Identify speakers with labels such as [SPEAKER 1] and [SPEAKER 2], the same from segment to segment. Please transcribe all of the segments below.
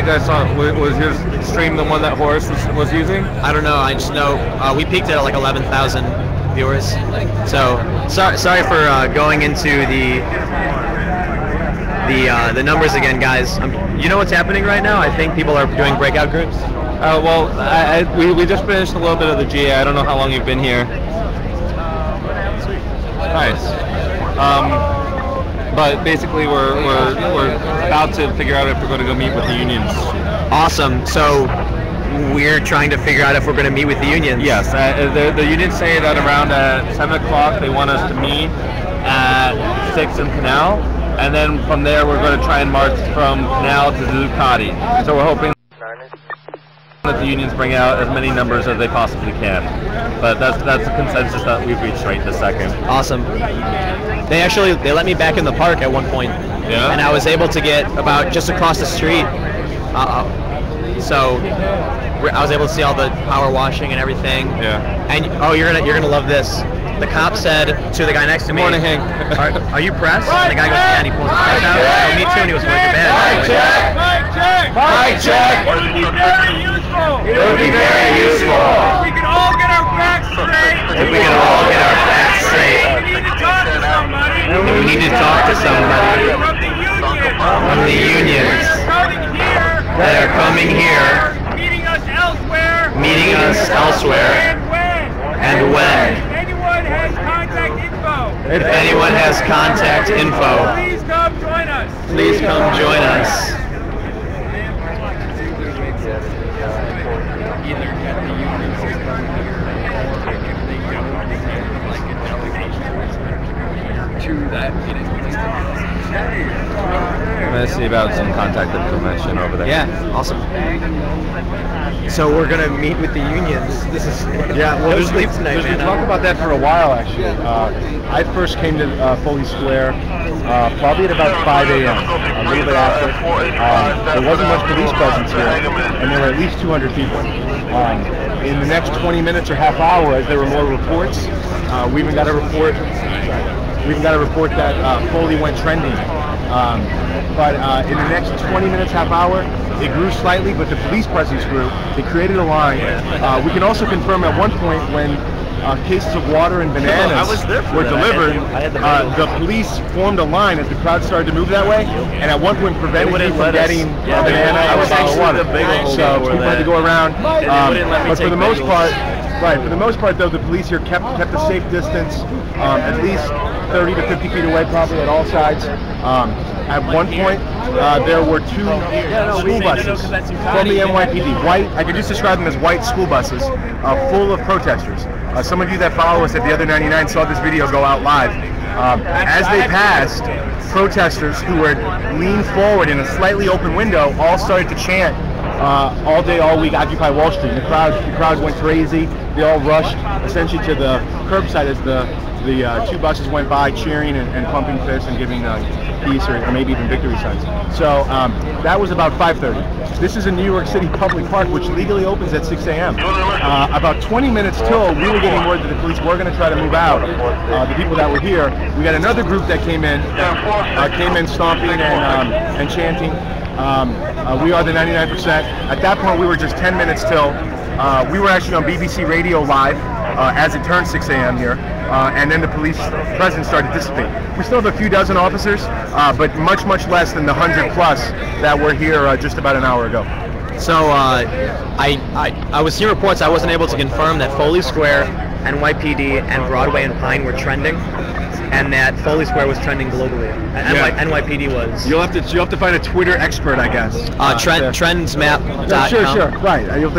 [SPEAKER 1] guys saw, was your stream the one that Horace was using?
[SPEAKER 2] I don't know. I just know we peaked at like 11,000 viewers. So sorry for going into the numbers again, guys. You know what's happening right now? I think people are doing breakout groups.
[SPEAKER 1] Well, we just finished a little bit of the GA. I don't know how long you've been here. Nice. But basically, we're about to figure out if we're going to go meet with the unions.
[SPEAKER 2] Awesome. So we're trying to figure out if we're going to meet with the unions.
[SPEAKER 1] Yes. The unions say that around 7 o'clock they want us to meet at 6 in Canal, and then from there we're going to try and march from Canal to Zuccotti. So we're hoping that the unions bring out as many numbers as they possibly can. But that's the consensus that we've reached right this second.
[SPEAKER 2] Awesome. They let me back in the park at one point.
[SPEAKER 1] Yeah.
[SPEAKER 2] And I was able to get about just across the street. So I was able to see all the power washing and everything.
[SPEAKER 1] Yeah.
[SPEAKER 2] And you're gonna love this. The cop said to the guy next to me,
[SPEAKER 1] "Good morning, Hank.
[SPEAKER 2] Are you pressed?" And the guy goes, "Yeah." And he pulls his phone out. Oh, me too. And he was wearing a badge.
[SPEAKER 1] Mic check. It would be very useful. It would be very useful.
[SPEAKER 3] We can all get our facts straight.
[SPEAKER 2] If we can all get our facts straight.
[SPEAKER 3] We need to talk to somebody.
[SPEAKER 2] We need to talk to somebody
[SPEAKER 3] From the unions.
[SPEAKER 2] that are coming here.
[SPEAKER 3] Meeting us elsewhere.
[SPEAKER 2] Meeting us elsewhere.
[SPEAKER 3] And when.
[SPEAKER 2] And when.
[SPEAKER 3] If anyone has contact info.
[SPEAKER 2] If anyone has contact info,
[SPEAKER 3] Please come join us.
[SPEAKER 2] please come join us.
[SPEAKER 1] I'm going to see about some contact information over there.
[SPEAKER 2] Yeah, awesome. So we're gonna meet with the unions. This is
[SPEAKER 4] Well,
[SPEAKER 2] no sleep tonight,
[SPEAKER 4] there's been
[SPEAKER 2] man.
[SPEAKER 4] talk about that for a while, actually. I first came to Foley Square probably at about 5 a.m., a little bit after. There wasn't much police presence here, and there were at least 200 people. In the next 20 minutes or half hour, as there were more reports, we even got a report. That Foley went trending. But in the next 20 minutes, half hour, it grew slightly, but the police presence grew. They created a line. We can also confirm at one point when cases of water and bananas were delivered, the police formed a line as the crowd started to move that way, and at one point prevented me from getting a banana or a bottle of water. So people had to go around. But for the most part, for the most part though, the police here kept a safe distance, at least 30 to 50 feet away probably at all sides. At one point, there were 2 school buses from the NYPD. White, I could just describe them as white school buses, full of protesters. Some of you that follow us at the Other 99 saw this video go out live. As they passed, protesters who were leaned forward in a slightly open window all started to chant, all day, all week, Occupy Wall Street. The crowd went crazy. They all rushed essentially to the curbside as the 2 buses went by, cheering and pumping fists and giving peace or maybe even victory signs. So that was about 5:30. This is a New York City public park, which legally opens at 6 a.m. About 20 minutes till, we were getting word that the police were going to try to move out. The people that were here, we got another group that came in stomping and chanting. We are the 99%. At that point, we were just 10 minutes till. We were actually on BBC Radio Live as it turned 6 a.m. here, and then the police presence started to dissipate. We still have a few dozen officers, but much less than the 100 plus that were here just about an hour ago.
[SPEAKER 2] So I was seeing reports. I wasn't able to confirm that Foley Square, NYPD, and Broadway and Pine were trending, and that Foley Square was trending globally. NYPD was.
[SPEAKER 4] You'll have to find a Twitter expert, I guess.
[SPEAKER 2] Trendsmap.com.
[SPEAKER 4] Sure. Right. You'll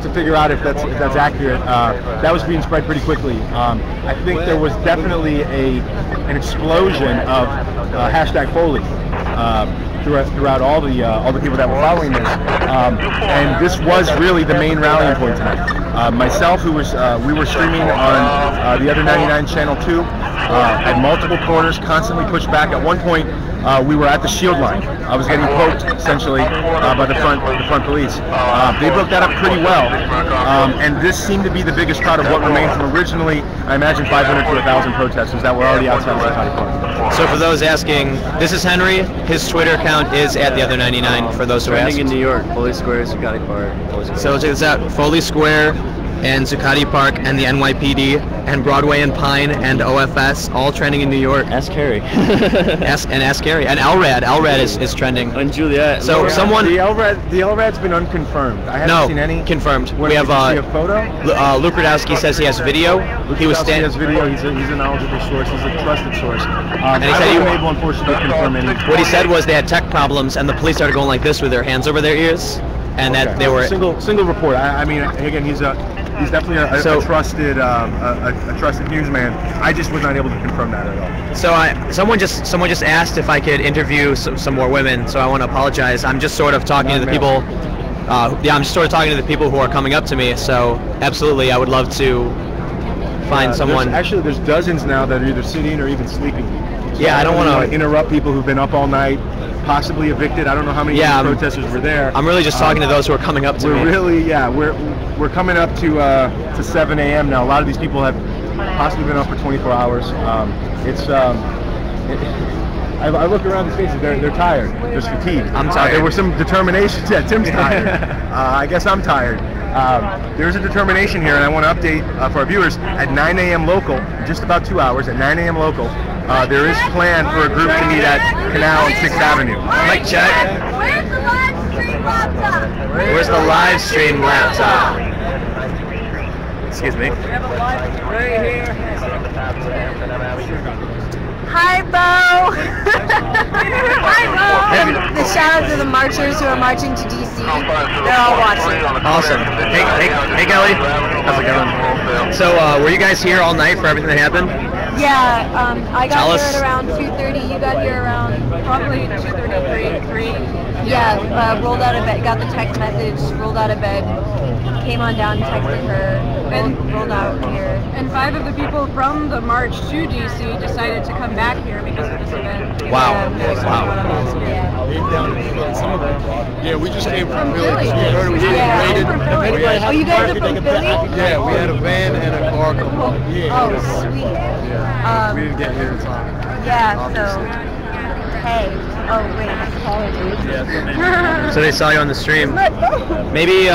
[SPEAKER 4] to figure out if that's accurate. That was being spread pretty quickly. I think there was definitely an explosion of hashtag Foley throughout all the people that were following this, and this was really the main rallying point tonight. Myself, we were streaming on the Other 99 Channel 2, at multiple corners, constantly pushed back. At one point, we were at the shield line. I was getting poked essentially by the front police. They broke that up pretty well, and this seemed to be the biggest crowd of what remained from originally, I imagine, 500 to 1,000 protesters that were already outside of Zuccotti Park.
[SPEAKER 2] So for those asking, this is Henry. His Twitter account is @theother99. For those who ask.
[SPEAKER 5] Trending in New York, Foley Square, Zuccotti Park.
[SPEAKER 2] So check this out: Foley Square and Zuccotti Park and the NYPD and Broadway and Pine and OFS all trending in New York.
[SPEAKER 5] Ask Harry.
[SPEAKER 2] Ask Harry. And LRAD is trending.
[SPEAKER 5] And Juliet.
[SPEAKER 2] So someone.
[SPEAKER 4] The LRAD's been unconfirmed. I haven't seen any.
[SPEAKER 2] Confirmed.
[SPEAKER 4] When
[SPEAKER 2] We have
[SPEAKER 4] did you see a photo.
[SPEAKER 2] Luke Radowski says he has video. He was
[SPEAKER 4] He has video. He's a knowledgeable source. He's a trusted source.
[SPEAKER 2] And he
[SPEAKER 4] I
[SPEAKER 2] said
[SPEAKER 4] wasn't able, unfortunately, to confirm any.
[SPEAKER 2] What he said was they had tech problems and the police started going like this with their hands over their ears, and that they were.
[SPEAKER 4] Single report. I mean, again, he's definitely a trusted newsman. I just was not able to confirm that at all.
[SPEAKER 2] So someone just asked if I could interview some more women. So I want to apologize. I'm just sort of talking to the people. I'm just sort of talking to the people who are coming up to me. So absolutely, I would love to find someone.
[SPEAKER 4] There's dozens now that are either sitting or even sleeping. So
[SPEAKER 2] I don't want to
[SPEAKER 4] interrupt people who've been up all night, possibly evicted. I don't know how many protesters were there.
[SPEAKER 2] I'm really just talking to those who are coming up to me.
[SPEAKER 4] We're coming up to 7 a.m. now. A lot of these people have possibly been up for 24 hours. I look around the faces. They're tired. There's fatigue.
[SPEAKER 2] I'm tired.
[SPEAKER 4] There was some determination. Yeah, Tim's tired. I guess I'm tired. There's a determination here, and I want to update for our viewers. At 9 a.m. local, just about 2 hours, at 9 a.m. local, there is planned for a group to meet at Canal and 6th Avenue.
[SPEAKER 2] Mic check.
[SPEAKER 6] Where's the live stream laptop?
[SPEAKER 2] Where's the live stream laptop? Excuse me.
[SPEAKER 3] Right here.
[SPEAKER 6] Hi, Bo. Hi, Bo. And the shout out to the marchers who are marching to DC. They're all watching.
[SPEAKER 2] Awesome. Hey, Kelly. How's it going? So, were you guys here all night for everything that happened?
[SPEAKER 6] Yeah, I got here at around 2:30. You got here around probably 2:33. 3. Yeah, rolled out of bed, got the text message, rolled out of bed, came on down, texted her, and rolled out here.
[SPEAKER 7] And 5 of the people from the march to DC decided to come back here because of this event.
[SPEAKER 2] Wow.
[SPEAKER 4] Yeah, we just came from
[SPEAKER 7] Philly.
[SPEAKER 6] Oh, you guys are from Philly?
[SPEAKER 4] Yeah, we had a van and a car come up.
[SPEAKER 6] Oh, sweet.
[SPEAKER 4] We didn't get here in time.
[SPEAKER 6] Yeah, so, hey. Oh, wait, apologies.
[SPEAKER 2] So they saw you on the stream. Maybe,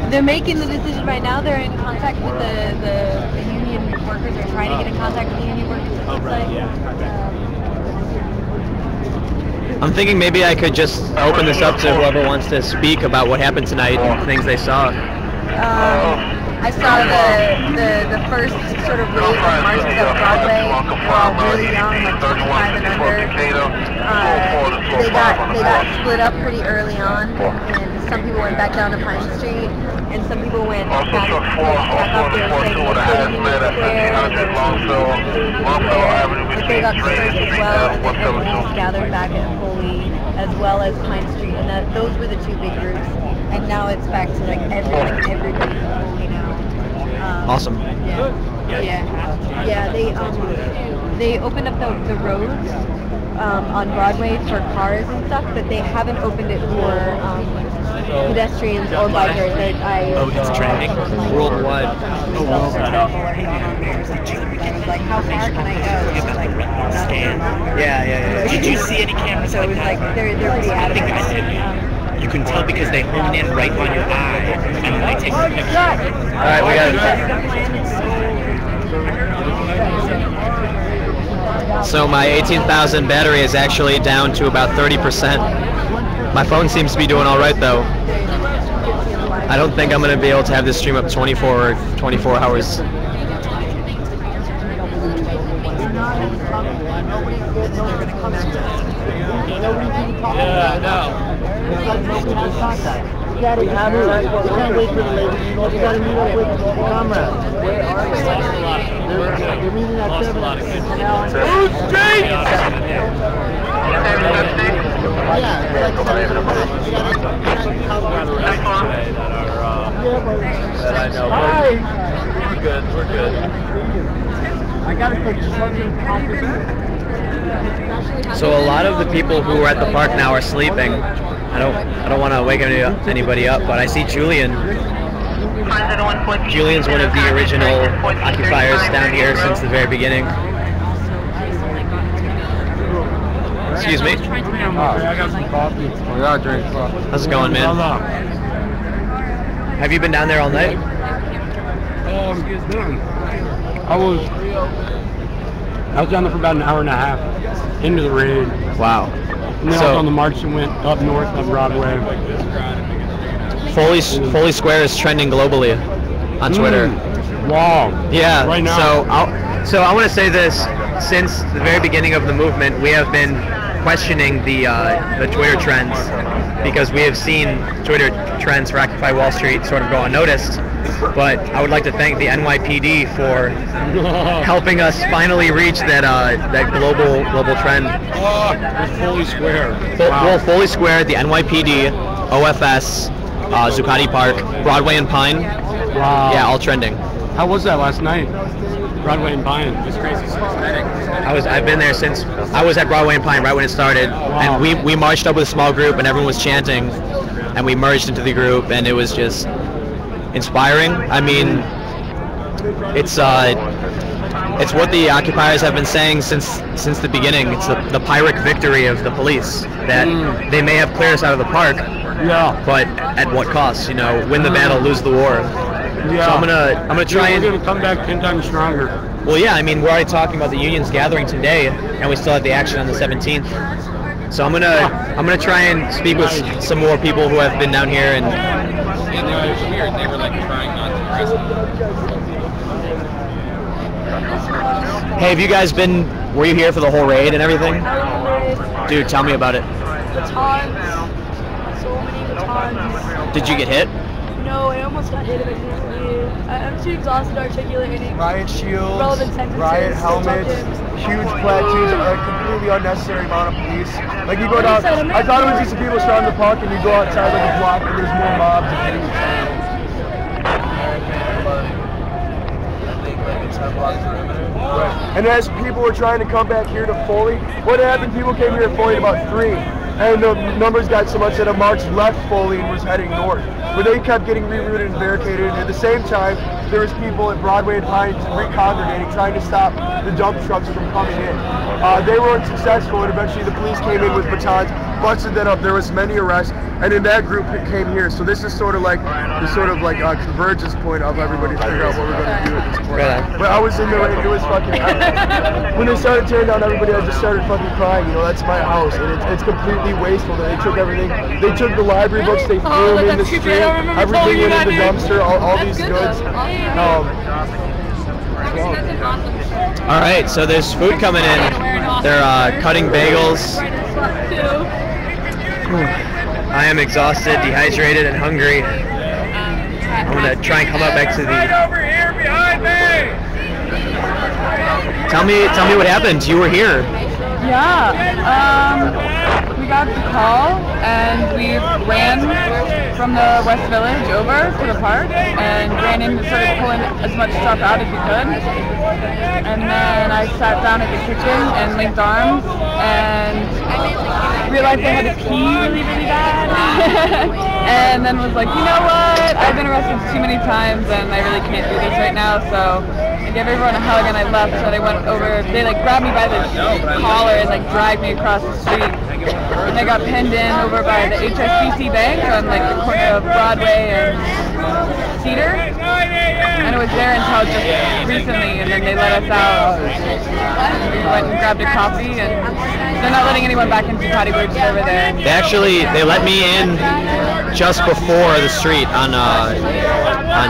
[SPEAKER 6] they're making the decision right now. They're in contact with the union workers. They're trying to get in contact with the union workers. It looks like.
[SPEAKER 2] I'm thinking maybe I could just open this up to whoever wants to speak about what happened tonight and things they saw.
[SPEAKER 6] I saw the first sort of wave of marches up Broadway. They're all really young, like 25 and under. They got split up pretty early on, and some people went back down to Pine Street, and some people went back up there and they got dispersed as well, and then everyone gathered back at Foley as well as Pine Street, and those were the 2 big groups. And now it's back to like everybody's in Foley now.
[SPEAKER 2] Awesome.
[SPEAKER 6] Yeah. They opened up the roads on Broadway for cars and stuff, but they haven't opened it for pedestrians or bikers.
[SPEAKER 2] It's trending worldwide.
[SPEAKER 6] Like, how far can I go? It's like,
[SPEAKER 2] Yeah.
[SPEAKER 8] Did you see any cameras
[SPEAKER 6] so it was like they're pretty adamant.
[SPEAKER 8] You can tell because they hone in right on your eye and when they take the picture.
[SPEAKER 2] All right, we got it. So my 18,000 battery is actually down to about 30%. My phone seems to be doing all right though. I don't think I'm going to be able to have this stream up 24 hours.
[SPEAKER 8] Yeah, I know.
[SPEAKER 9] You gotta have it. You can't wait for the lady. You gotta meet up with the comrades. They're meeting at 7.
[SPEAKER 8] That I know. We're good.
[SPEAKER 9] I gotta take something.
[SPEAKER 2] So a lot of the people who are at the park now are sleeping. I don't want to wake anybody up, but I see Julian. Julian's one of the original occupiers down here since the very beginning. Excuse me.
[SPEAKER 4] I got some coffee. Oh, yeah, drink coffee.
[SPEAKER 2] How's it going, man? Have you been down there all night?
[SPEAKER 10] I was down there for about an hour and a half into the raid.
[SPEAKER 2] Wow.
[SPEAKER 10] And then I was on the march and went up north on Broadway.
[SPEAKER 2] Foley Square is trending globally on Twitter.
[SPEAKER 10] Wow.
[SPEAKER 2] Yeah.
[SPEAKER 10] Right now.
[SPEAKER 2] So I want to say this. Since the very beginning of the movement, we have been questioning the Twitter trends because we have seen Twitter trends for Occupy Wall Street sort of go unnoticed. But I would like to thank the NYPD for helping us finally reach that global trend.
[SPEAKER 10] Foley Square.
[SPEAKER 2] Well, Foley Square, the NYPD, OFS, Zuccotti Park, Broadway and Pine.
[SPEAKER 10] Wow.
[SPEAKER 2] Yeah, all trending.
[SPEAKER 10] How was that last night? Broadway and Pine. It's crazy.
[SPEAKER 2] I've been there since I was at Broadway and Pine right when it started, and we marched up with a small group, and everyone was chanting, and we merged into the group, and it was just inspiring. I mean, it's what the occupiers have been saying since the beginning. It's the Pyrrhic victory of the police, that they may have cleared us out of the park, but at what cost? You know, win the battle, lose the war.
[SPEAKER 10] Yeah.
[SPEAKER 2] So I'm gonna try
[SPEAKER 10] We're gonna come back 10 times stronger.
[SPEAKER 2] Well, yeah. I mean, we're already talking about the unions gathering today, and we still have the action on the 17th. So I'm gonna try and speak with some more people who have been down here and.
[SPEAKER 1] It's weird. They were like trying not to press it.
[SPEAKER 2] Hey, have you guys been? Were you here for the whole raid and everything? Dude, tell me about it.
[SPEAKER 11] Batons. So many batons.
[SPEAKER 2] Did you get hit?
[SPEAKER 11] No, I almost got hit immediately. I'm too exhausted to articulate any
[SPEAKER 9] Riot shields,
[SPEAKER 11] relevant sentences.
[SPEAKER 9] riot helmets, huge platoons, a completely unnecessary amount of police. Like you go down, I thought it was just the people surrounding the park, and you go outside like a block, and there's more mobs of police. Right. And as people were trying to come back here to Foley, what happened? People came here at Foley at about 3, and the numbers got so much that a march left Foley and was heading north. But they kept getting rerouted and barricaded, and at the same time, there was people at Broadway and Pine recongregating, trying to stop the dump trucks from coming in. They were unsuccessful, and eventually the police came in with batons, busted that up. There was many arrests, and in that group it came here. So this is sort of like the convergence point of everybody to figure out what we're going to do at this point.
[SPEAKER 2] Right.
[SPEAKER 9] But I was in there, and it was fucking when they started tearing down everybody, I just started fucking crying. You know, that's my house, and it's completely wasteful. They took everything. They took the library books, they threw them in the street. Everything went in the dumpster. All these goods.
[SPEAKER 2] All right, so there's food coming in. They're cutting bagels. I am exhausted, dehydrated, and hungry. I'm gonna try and come up back to the.
[SPEAKER 3] Over here behind me.
[SPEAKER 2] Tell me what happened. You were here.
[SPEAKER 12] Yeah. We got the call and we ran from the West Village over to the park and ran in and started pulling as much stuff out as we could. And then I sat down at the kitchen and linked arms and realized I had to pee really, really bad. And then was like, you know what? I've been arrested too many times and I really can't do this right now. So I gave everyone a hug and I left. So they went over, they like grabbed me by the collar and like dragged me across the street. And I got pinned in over by the HSBC Bank on like the corner of Broadway and Cedar. And it was there until just recently, and then they let us out. And we went and grabbed a coffee, and they're not letting anyone back into Zuccotti. We're just over there.
[SPEAKER 2] They let me in just before the street on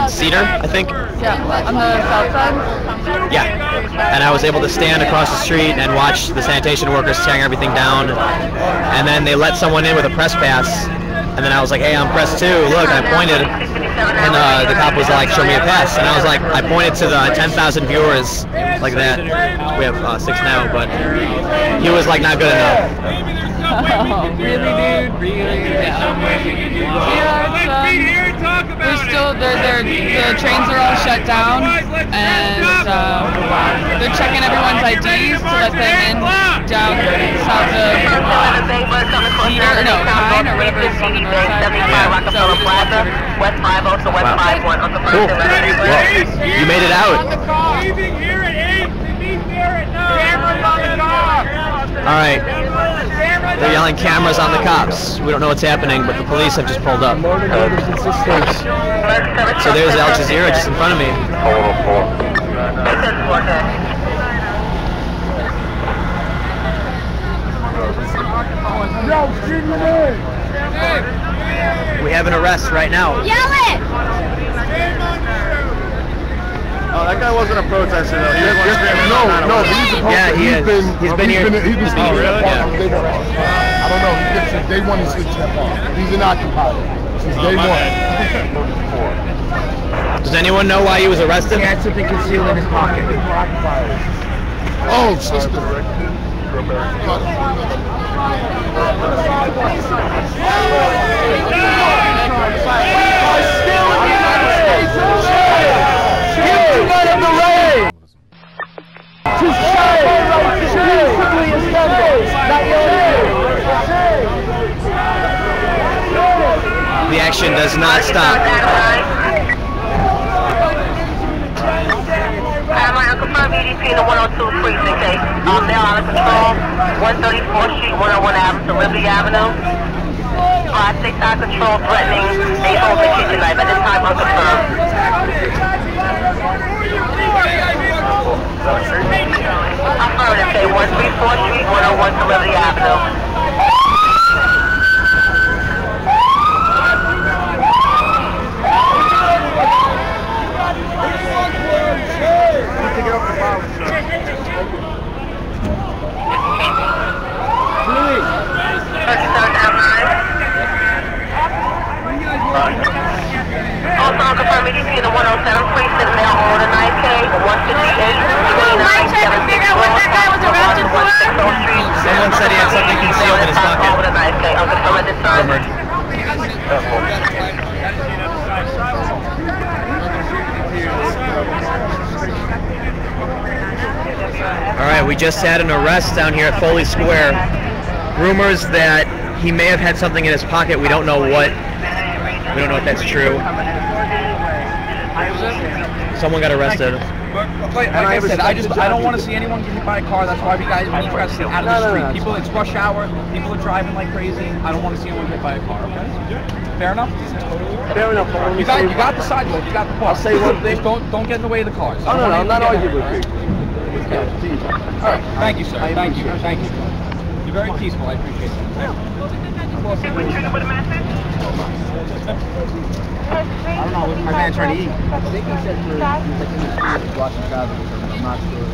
[SPEAKER 2] Cedar, I think.
[SPEAKER 12] Yeah, on the south side.
[SPEAKER 2] Yeah, and I was able to stand across the street and watch the sanitation workers tearing everything down. And then they let someone in with a press pass, and then I was like, hey, I'm press 2, look, I pointed, and the cop was like, show me a pass, and I was like, I pointed to the 10,000 viewers, like that. We have 6 now, but he was like, not good enough.
[SPEAKER 12] Oh, really, dude? There's still the trains are all shut down, and they're checking everyone's IDs to let them in down south of Cedar, no, Pine, or whatever it's on the north side.
[SPEAKER 13] West 50 to West 51.
[SPEAKER 2] Cool. Well, you made it out.
[SPEAKER 3] Leaving here at 8 to meet there at 9.
[SPEAKER 2] All right. They're yelling cameras on the cops. We don't know what's happening, but the police have just pulled up. So there's Al Jazeera just in front of me. We have an arrest right now.
[SPEAKER 6] Yell it!
[SPEAKER 4] Oh, that guy wasn't a protester though. No, he's a protester.
[SPEAKER 2] Yeah, he is. He's been here.
[SPEAKER 4] He's been
[SPEAKER 2] Oh, really?
[SPEAKER 4] yeah. I don't know. He gets since day one. He's step off. He's an occupier since day one.
[SPEAKER 2] Does anyone know why he was arrested?
[SPEAKER 13] He had something concealed in his pocket.
[SPEAKER 4] Oh, sister.
[SPEAKER 2] The action does not stop.
[SPEAKER 13] Confirm EDP in the 102 precinct, okay? They're out of control. 134th Street, 101 Avenue, Liberty Avenue. 5-6 out of control, threatening a open kitchen knife. At this time, unconfirmed. Affirmative, okay? 134th Street, 101 to Liberty Avenue. Also confirm EDP in the 107 precinct, now on the 9K, 158, 29,
[SPEAKER 2] Someone said he had something concealed in his pocket.
[SPEAKER 13] over the 9K, unconfirmed at this time.
[SPEAKER 2] All right, we just had an arrest down here at Foley Square. Rumors that he may have had something in his pocket. We don't know what. We don't know if that's true. Someone got arrested.
[SPEAKER 14] Like I said, I don't want to see anyone get hit by a car. That's why we need you guys to stay out of the street. People, it's rush hour. People are driving like crazy. I don't want to see anyone hit by a car. Okay? Fair enough.
[SPEAKER 9] Fair enough.
[SPEAKER 14] You got the sidewalk. You got the car.
[SPEAKER 9] I'll say one thing.
[SPEAKER 14] Don't get in the way of the cars.
[SPEAKER 9] Oh, no, I'm not arguing with you.
[SPEAKER 14] All right. Thank you, sir. Thank you. Thank you. You're very peaceful. I appreciate that.
[SPEAKER 9] I don't know. What's my man trying to eat? I think he said for watching traffic. I'm not sure.